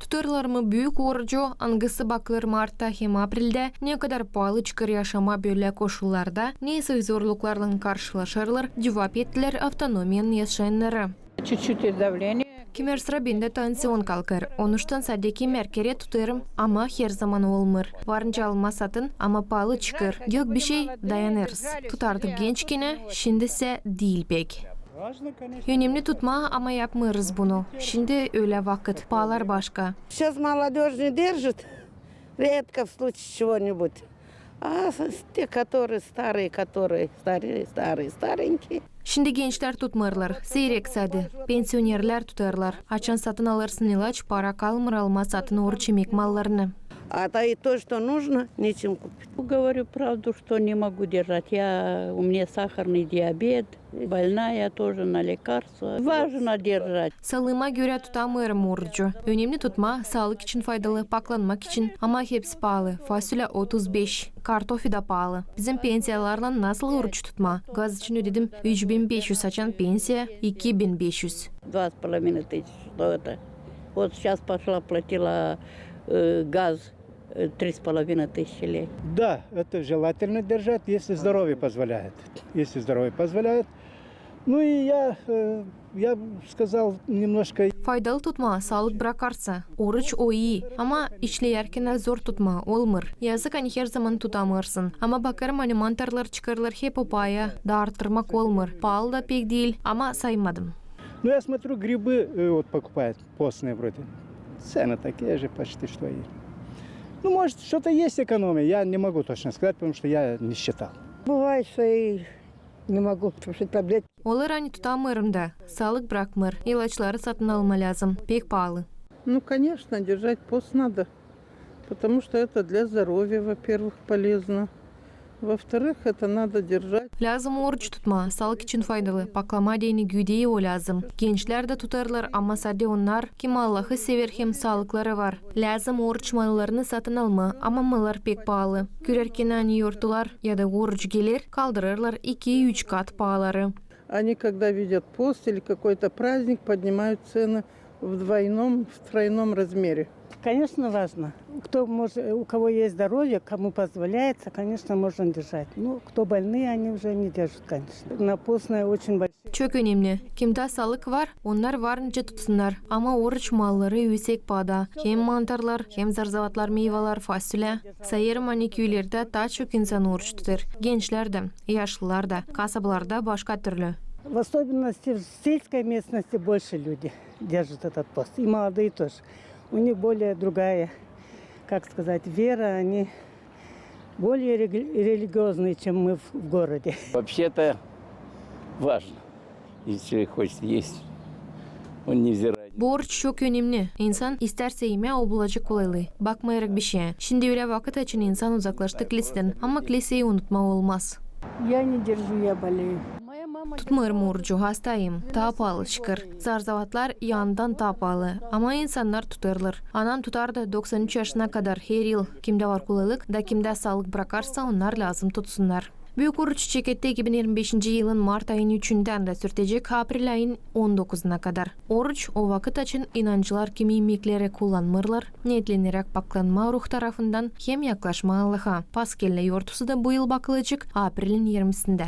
Tutarlarımı büyük orucu angısı bakılır Mart'ta hem April'de ne kadar pahalı çıkar yaşama böyle koşullarda neyse zorluklarla karşılaşırlar cevap ettiler avtonomiyanın yaşayanları. Чуть-чуть давление. Kimer sıra bende tansiyon kalkar. Onuştan sadeki merkere tutarım ama her zaman olmur. Varınca almasatın ama pahalı çıkar. Yok bir şey dayanırız. Tutardık gençkine, şimdi ise değil pek. Önemli tutma ama yapmıyoruz bunu. Şimdi öyle vakit. Pahalar başka. Сейчас молодежь не держит, редко в случае чего-нибудь. А те, которые старенькие. Şimdi gençler tutmırlar. Seyrek sadi. Pensionerler tutarlar. Açan satın alırsın ilaç, para kalmır alma satın oruç yemek mallarını. А то и то, что нужно, нечем купить. Говорю правду, что не могу держать. У меня сахарный диабет, больная тоже на лекарства. Важно держать. Sağlığıma göre tutamıyorum orucu. Önemli tutma, sağlık için faydalı, paklanmak için. Ama hepsi pahalı. Fasulye 35, kartofi da pahalı. Bizim pensiyalarla nasıl oruç tutma? Gaz için ödedim 3500 açan pensiya 2500. 2,5 тысячи, что это? Вот сейчас пошла, платила газ 3,5 тысячи лей. Да, это желательно держать, если здоровье позволяет. Если здоровье позволяет. Ну и я сказал немножко... Faydalı tutma, sağlık bırakarsa. Oruç o iyi ama işleyerken zor tutma, olmur. Yazık hani her zaman tutamırsın. Ama bakarım hani mantarlar çıkarılır hep o paya da arttırmak olmur. Pahalı da pek değil ama saymadım. Ну я смотрю, грибы вот покупают постные вроде. Цены такие же почти что и... Ну, может, что-то есть экономия, я не могу точно сказать, потому что я не считал. Бывает, что и не могу, потому что таблетки. Olur hani tutamıyorum da. Sağlık bırakmır. İlaçları satın alma lazım. Pek pahalı. Ну, конечно, держать пост надо, потому что это для здоровья, во-первых, полезно. Во-вторых, это надо держать. Lazım oruç tutma. Sağlık için faydalı. Paklama deni güdeyi o lazım. Gençler de tutarlar ama sadece onlar kim Allah'ı sever hem sağlıkları var. Lazım oruç mallarını satın alma ama mallar pek pahalı. Görerken hani yortular ya da oruç gelir kaldırırlar 2-3 kat pahaları. Они, когда видят пост или какой-то праздник, поднимают цены в двойном, в тройном размере. Конечно, важно. У кого есть здоровье, кому позволяется, конечно, можно держать. Ну, кто больные, они уже не держат, конечно. На постное очень большое. Çok önemli. Kimde sağlık var, onlar varınca tutsunlar. Ama oruç malları yüksek pahada. Hem mantarlar, hem zarzavatlar, meyveler, fasulye. Sayarım hani köylerde daha çok insan oruç tutar. Gençler de, yaşlılar da, kasabalarda başka türlü. В особенности в сельской местности больше люди держат этот пост. И молодые тоже. У них более другая, как сказать, вера. Они более религиозные, чем мы в городе. Вообще-то важно. Если человек хочет есть, он невзирает. Bu oruç çok önemli. İnsan isterse yeme o bulacak kolaylığı. Bakmayarak bir şeye. Şimdi öyle vakit için insan uzaklaştı kiliseden. Ama kiliseyi unutma olmaz. Я не держу, я болею. Tutmuyorum orucu, hastayım. Daha pahalı çıkar. Zarzavatlar yandan daha pahalı. Ama insanlar tutarlar. Anam tutar da 93 yaşına kadar her yıl. Kimde var kolaylık da kimde sağlık bırakarsa onlar lazım tutsunlar. Büyük oruç çekette 2025 yılın Mart ayının 3'ünden de sürtecek April ayın 19'una kadar. Oruç o vakit için inancılar kimi yemekleri kullanmırlar. Niyetlenerek paklanma ruh tarafından hem yaklaşma Allah'a. Paskelle yortusu da bu yıl bakılacak April'in 20'sinde.